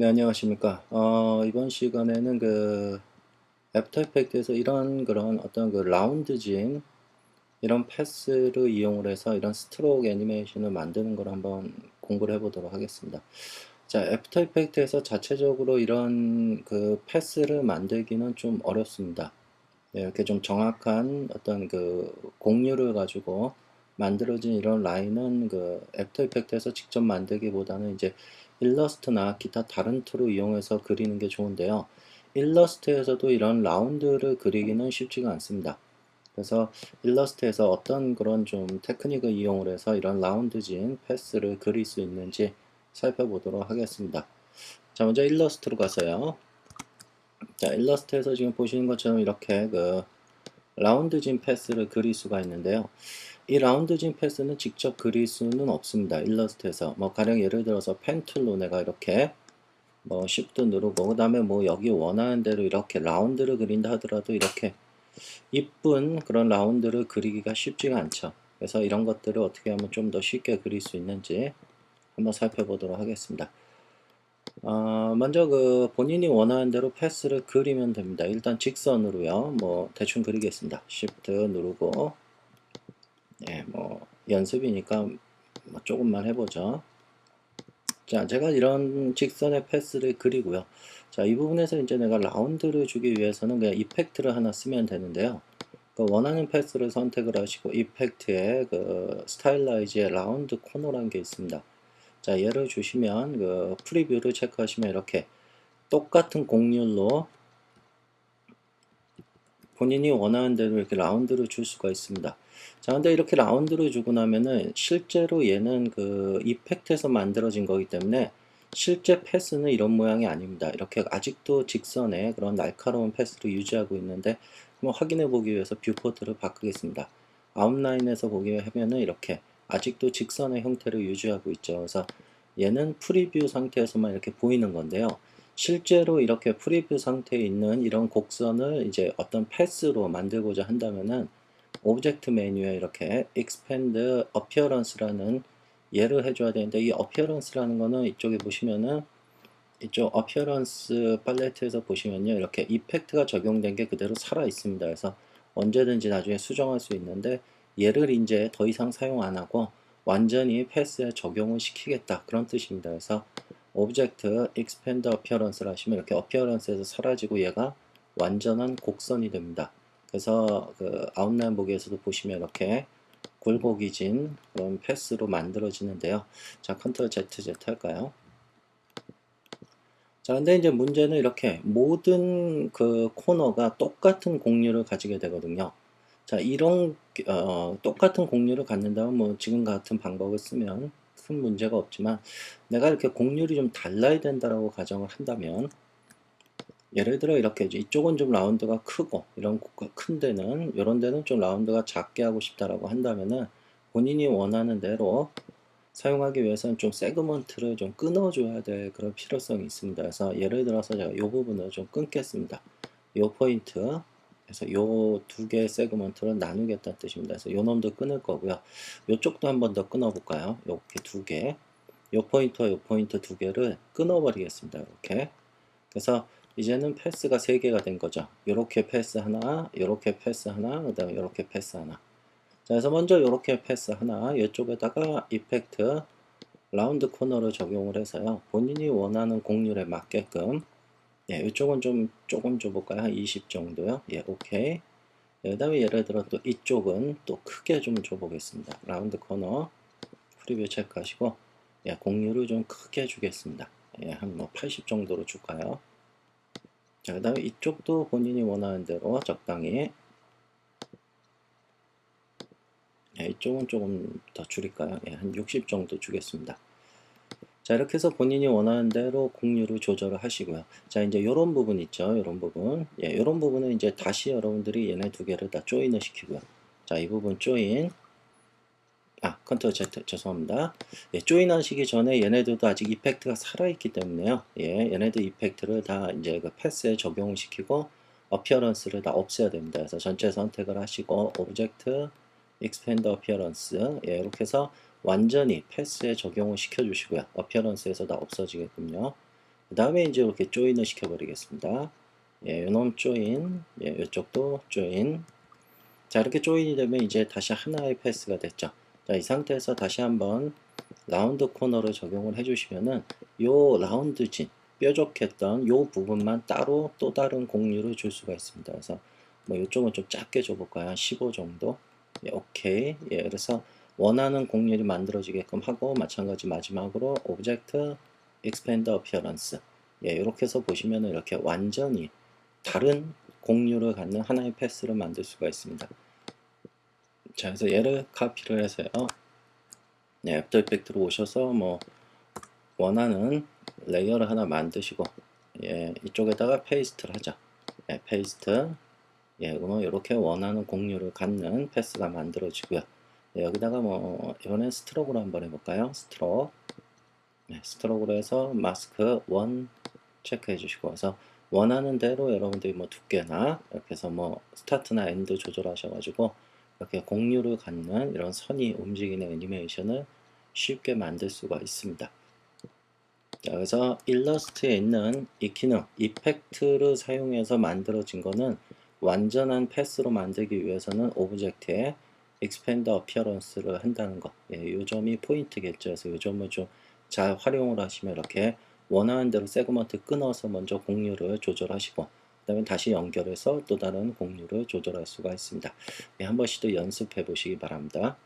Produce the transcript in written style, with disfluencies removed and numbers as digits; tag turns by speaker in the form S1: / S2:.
S1: 네, 안녕하십니까. 이번 시간에는 애프터 이펙트에서 이런 그런 어떤 라운드진 이런 패스를 이용을 해서 이런 스트로크 애니메이션을 만드는 걸 한번 공부를 해보도록 하겠습니다. 자, 애프터 이펙트에서 자체적으로 이런 패스를 만들기는 좀 어렵습니다. 네, 이렇게 좀 정확한 어떤 공유를 가지고 만들어진 이런 라인은 애프터 이펙트에서 직접 만들기보다는 이제 일러스트나 기타 다른 툴을 이용해서 그리는 게 좋은데요. 일러스트에서도 이런 라운드를 그리기는 쉽지가 않습니다. 그래서 일러스트에서 어떤 그런 좀 테크닉을 이용을 해서 이런 라운드진 패스를 그릴 수 있는지 살펴보도록 하겠습니다. 자, 먼저 일러스트로 가서요. 자, 일러스트에서 지금 보시는 것처럼 이렇게 라운드진 패스를 그릴 수가 있는데요. 이 라운드진 패스는 직접 그릴 수는 없습니다. 일러스트에서. 뭐 가령 예를 들어서 펜 툴로 내가 이렇게 뭐 Shift 누르고 그 다음에 뭐 여기 원하는 대로 이렇게 라운드를 그린다 하더라도 이렇게 이쁜 그런 라운드를 그리기가 쉽지가 않죠. 그래서 이런 것들을 어떻게 하면 좀 더 쉽게 그릴 수 있는지 한번 살펴보도록 하겠습니다. 먼저 본인이 원하는 대로 패스를 그리면 됩니다. 일단 직선으로요. 뭐 대충 그리겠습니다. Shift 누르고 예, 뭐 연습이니까 뭐 조금만 해보죠. 자, 제가 이런 직선의 패스를 그리고요. 자, 이 부분에서 이제 내가 라운드를 주기 위해서는 그냥 이펙트를 하나 쓰면 되는데요. 원하는 패스를 선택을 하시고 이펙트에 스타일라이즈의 라운드 코너라는 게 있습니다. 자, 얘를 주시면 프리뷰를 체크하시면 이렇게 똑같은 곡률로 본인이 원하는 대로 이렇게 라운드를 줄 수가 있습니다. 자, 근데 이렇게 라운드를 주고 나면은 실제로 얘는 이펙트에서 만들어진 거기 때문에 실제 패스는 이런 모양이 아닙니다. 이렇게 아직도 직선의 그런 날카로운 패스를 유지하고 있는데 한번 확인해 보기 위해서 뷰포트를 바꾸겠습니다. 아웃라인에서 보게 하면은 이렇게 아직도 직선의 형태를 유지하고 있죠. 그래서 얘는 프리뷰 상태에서만 이렇게 보이는 건데요. 실제로 이렇게 프리뷰 상태에 있는 이런 곡선을 이제 어떤 패스로 만들고자 한다면은 오브젝트 메뉴에 이렇게 expand appearance라는 예를 해줘야 되는데 이 appearance라는 거는 이쪽에 보시면은 이쪽 appearance 팔레트에서 보시면요 이렇게 이펙트가 적용된 게 그대로 살아 있습니다. 그래서 언제든지 나중에 수정할 수 있는데 얘를 이제 더 이상 사용 안 하고 완전히 패스에 적용을 시키겠다 그런 뜻입니다. 그래서 오브젝트 expand appearance를 하시면 이렇게 appearance에서 사라지고 얘가 완전한 곡선이 됩니다. 그래서 아웃라인 보기에서도 보시면 이렇게 굴곡이진 그런 패스로 만들어지는데요. 자, 컨트롤 Z 할까요? 자, 근데 이제 문제는 이렇게 모든 코너가 똑같은 곡률을 가지게 되거든요. 자, 이런 똑같은 곡률을 갖는다면 뭐 지금 같은 방법을 쓰면 큰 문제가 없지만 내가 이렇게 곡률이 좀 달라야 된다라고 가정을 한다면 예를 들어 이렇게 이쪽은 좀 라운드가 크고 이런 큰 데는 이런 데는 좀 라운드가 작게 하고 싶다라고 한다면은 본인이 원하는 대로 사용하기 위해서는 좀 세그먼트를 좀 끊어줘야 될 그런 필요성이 있습니다. 그래서 예를 들어서 제가 이 부분을 좀 끊겠습니다. 이 포인트, 그래서 요 두 개의 세그먼트를 나누겠다는 뜻입니다. 그래서 요 놈도 끊을 거고요. 요쪽도 한 번 더 끊어볼까요? 이렇게 두 개, 요 포인트와 요 포인트 두 개를 끊어버리겠습니다. 이렇게. 그래서 이제는 패스가 세 개가 된 거죠. 요렇게 패스 하나, 요렇게 패스 하나, 그 다음에 요렇게 패스 하나. 자, 그래서 먼저 이렇게 패스 하나, 이쪽에다가 이펙트 라운드 코너를 적용을 해서요. 본인이 원하는 곡률에 맞게끔 예, 이쪽은 좀 조금 줘볼까요? 한 20 정도요. 예, 오케이. 예, 그 다음에 예를 들어 또 이쪽은 또 크게 좀 줘보겠습니다. 라운드 코너 프리뷰 체크하시고 예, 곡률을 좀 크게 주겠습니다. 예, 한 뭐 80 정도로 줄까요? 자, 그 다음에 이쪽도 본인이 원하는 대로 적당히 예, 이쪽은 조금 더 줄일까요? 예, 한 60 정도 주겠습니다. 자, 이렇게 해서 본인이 원하는 대로 곡률을 조절을 하시고요. 자, 이제 요런 부분 있죠. 요런 부분. 예, 요런 부분은 이제 다시 여러분들이 얘네 두 개를 다 조인을 시키고요. 자, 이 부분 조인. 컨트롤 Z, 죄송합니다. 예, 조인 하시기 전에 얘네들도 아직 이펙트가 살아있기 때문에요. 예, 얘네들 이펙트를 다 이제 패스에 적용을 시키고, 어피어런스를 다 없애야 됩니다. 그래서 전체 선택을 하시고, 오브젝트, expand appearance. 예, 이렇게 해서 완전히 패스에 적용을 시켜주시고요. 어피어런스에서 다 없어지게끔요. 그 다음에 이제 이렇게 조인을 시켜버리겠습니다. 예, 요놈 조인, 예, 이쪽도 조인. 자, 이렇게 조인이 되면 이제 다시 하나의 패스가 됐죠. 자, 이 상태에서 다시 한번 라운드 코너를 적용을 해주시면은 요 라운드진, 뾰족했던 요 부분만 따로 또 다른 공유를 줄 수가 있습니다. 그래서 뭐 이쪽은 좀 작게 줘볼까요? 한 15 정도. 예, 오케이. 예, 그래서 원하는 공률이 만들어지게끔 하고, 마찬가지 마지막으로 오브젝트 expand appearance. 예, 이렇게 해서 보시면은 이렇게 완전히 다른 공률을 갖는 하나의 패스를 만들 수가 있습니다. 자, 그래서 얘를 카피를 해서요. 네, 애프터 이펙트로 오셔서 뭐 원하는 레이어를 하나 만드시고, 예, 이쪽에다가 페이스트를 하죠. 예, 페이스트. 예, 그러면 이렇게 원하는 공률을 갖는 패스가 만들어지고요. 예, 여기다가 뭐 이번엔 스트로크로 한번 해볼까요? 스트로크. 네, 스트로크로 해서 마스크 1 체크해 주시고, 그래서 원하는 대로 여러분들이 뭐 두께나 이렇게 해서 뭐 스타트나 엔드 조절하셔가지고 이렇게 공률을 갖는 이런 선이 움직이는 애니메이션을 쉽게 만들 수가 있습니다. 자, 그래서 일러스트에 있는 이 기능, 이펙트를 사용해서 만들어진 거는 완전한 패스로 만들기 위해서는 오브젝트에 expand appearance를 한다는 것. 예, 요 점이 포인트겠죠. 그래서 요 점을 좀 잘 활용을 하시면 이렇게 원하는 대로 세그먼트 끊어서 먼저 공유를 조절하시고, 그 다음에 다시 연결해서 또 다른 공유를 조절할 수가 있습니다. 예, 한 번씩 더 연습해 보시기 바랍니다.